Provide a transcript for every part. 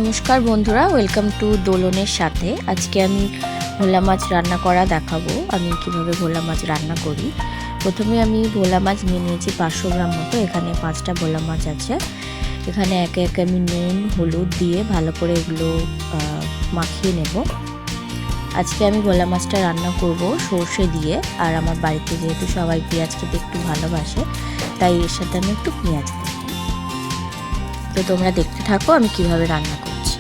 নমস্কার বন্ধুরা, welcome to দোলনের সাথে। আজকে আমি ভোলা মাছ রান্না করা দেখাবো। আমি কিভাবে ভোলা মাছ রান্না করি। প্রথমে আমি ভোলা মাছ নিয়ে নিয়েছি 500 গ্রাম মতো। এখানে 5টা ভোলা মাছ আছে। এখানে একে একে আমি নুন হলুদ দিয়ে ভালো করে এগুলো মাখিয়ে নেব। আজকে আমি ভোলা মাছটা রান্না করব সর্ষে দিয়ে। আর আমার বাড়িতে যেহেতু সবাই পেঁয়াজ খেতে একটু ভালোবাসে, তাই এর সাথে আমি একটু পেঁয়াজ দেব। তো তোমরা দেখতে থাকো আমি কিভাবে রান্না করছি।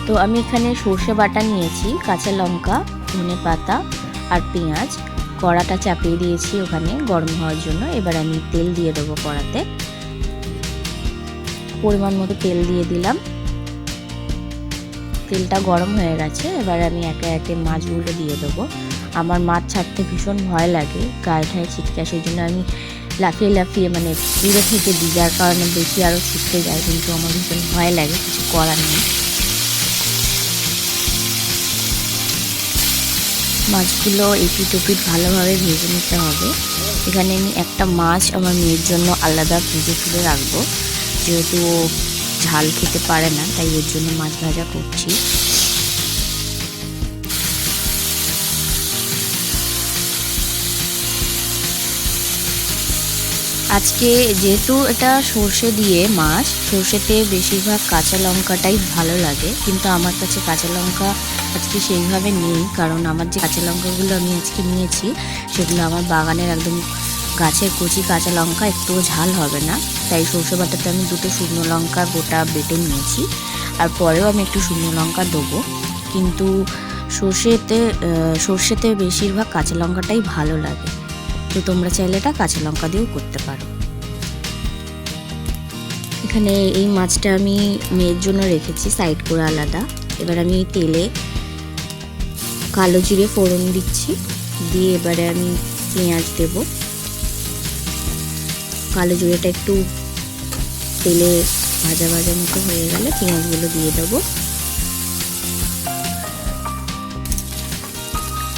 তো আমি এখানে সর্ষে বাটা নিয়েছি, কাঁচা লঙ্কা, ধনে পাতা আর পেঁয়াজ। কড়াটা চাপিয়ে দিয়েছি ওখানে গরম হওয়ার জন্য। এবার আমি তেল দিয়ে দেবো কড়াতে। পরিমাণ মতো তেল দিয়ে দিলাম। তেলটা গরম হয়ে গেছে। এবার আমি একে একে মাছগুলো দিয়ে দেবো। আমার মাছ ছাড়তে ভীষণ ভয় লাগে, গায়ে ঠায়ে ছিটকে, সেই জন্য আমি লাফিয়ে লাফিয়ে দূরে থেকে দিই, যার কারণে বেশি আরও ছিটকে যায়। কিন্তু আমার ভীষণ ভয় লাগে, কিছু করার নেই। মাছগুলো এপিট ওপিট ভালোভাবে ভেজে নিতে হবে। এখানে আমি একটা মাছ আমার মেয়ের জন্য আলাদা ভেজে তুলে রাখবো, যেহেতু ও ঝাল খেতে পারে না, তাই এর জন্য মাছ ভাজা করছি। আজকে যেহেতু এটা সর্ষে দিয়ে মাছ, সর্ষেতে বেশিরভাগ কাঁচা লঙ্কাটাই ভালো লাগে, কিন্তু আমার কাছে কাঁচা লঙ্কা আজকে সেইভাবে নেই। কারণ আমার যে কাঁচা লঙ্কাগুলো আমি আজকে নিয়েছি, সেগুলো আমার বাগানের একদম গাছের কচি কাঁচা লঙ্কা, একটুও ঝাল হবে না। তাই সর্ষে বাটাতে আমি 2টো শুকনো লঙ্কা গোটা বেটে নিয়েছি। আর পরেও আমি একটু শুকনো লঙ্কা দেবো, কিন্তু সর্ষেতে বেশিরভাগ কাঁচা লঙ্কাটাই ভালো লাগে। তো তোমরা চাইলে এটা কাঁচা লঙ্কা দিয়েও করতে পারো। এখানে এই মাছটা আমি মেয়ের জন্য রেখেছি সাইড করে আলাদা। এবার আমি তেলে কালো জিরে ফোড়ন দিচ্ছি, দিয়ে এবারে আমি পেঁয়াজ দেব। কালো জিরেটা একটু তেলে ভাজা ভাজা মতো হয়ে গেলে পেঁয়াজগুলো দিয়ে দেবো।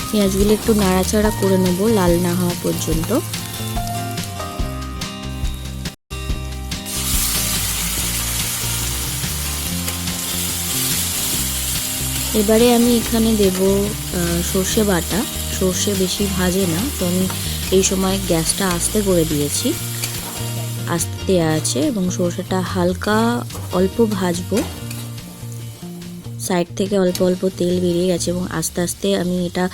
পেঁয়াজগুলো একটু নাড়াচাড়া করে নেব লাল না হওয়া পর্যন্ত। এবারে আমি এখানে দেব সর্ষে বাটা। সর্ষে বেশি ভাজে না, তো আমি এই সময় গ্যাসটা আস্তে করে দিয়েছি, আস্তে দেওয়া আছে। এবং সর্ষেটা হালকা অল্প ভাজবো, সাইড থেকে অল্প অল্প তেল বেরিয়ে গেছে এবং আস্তে আস্তে আমি এটা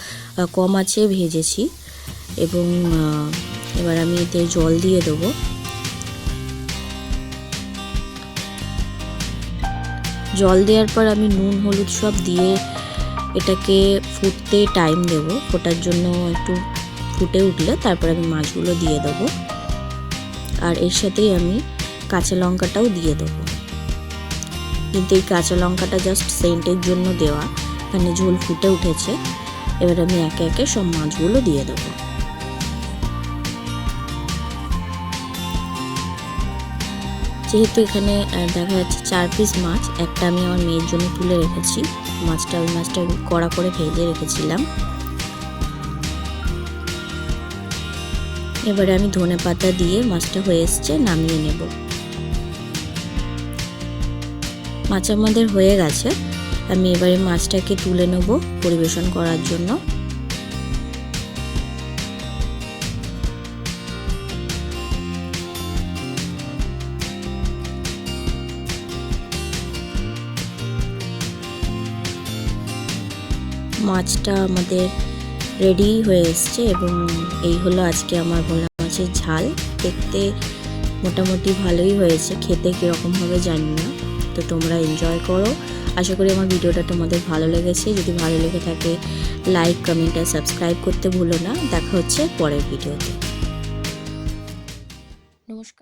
কম আঁচে ভেজেছি। এবং এবার আমি এতে জল দিয়ে দেবো। জল দেওয়ার পর আমি নুন হলুদ সব দিয়ে এটাকে ফুটতে টাইম দেব। ফোটার জন্য একটু ফুটে উঠলে তারপর আমি মাছগুলো দিয়ে দেবো। আর এর সাথেই আমি কাঁচা লঙ্কাটাও দিয়ে দেবো, কিন্তু এই কাঁচা লঙ্কাটা জাস্ট সেন্টের জন্য দেওয়া। এখানে ঝোল ফুটে উঠেছে। এবার আমি একে একে সব মাছগুলো দিয়ে দেবো। যেহেতু এখানে দেখা যাচ্ছে 4 পিস মাছ, একটা আমি আমার মেয়ের জন্য তুলে রেখেছি। ওই মাছটা কড়া করে ভেজে রেখেছিলাম। এবারে আমি ধনে পাতা দিয়ে মাছটা হয়ে এসছে, নামিয়ে নেব। মাছ আমাদের হয়ে গেছে। আমি এবারে মাছটাকে তুলে নেব পরিবেশন করার জন্য। মাছটা আমাদের রেডি হয়ে এসছে এবং এই হলো আজকে আমার ভোলা মাছের ঝাল। দেখতে মোটামুটি ভালোই হয়েছে, খেতে কীরকম হবে জানি না। তো তোমরা এনজয় করো। আশা করি আমার ভিডিওটা তোমাদের ভালো লেগেছে। যদি ভালো লেগে থাকে লাইক, কমেন্ট আর সাবস্ক্রাইব করতে ভুলো না। দেখা হচ্ছে পরের ভিডিওতে।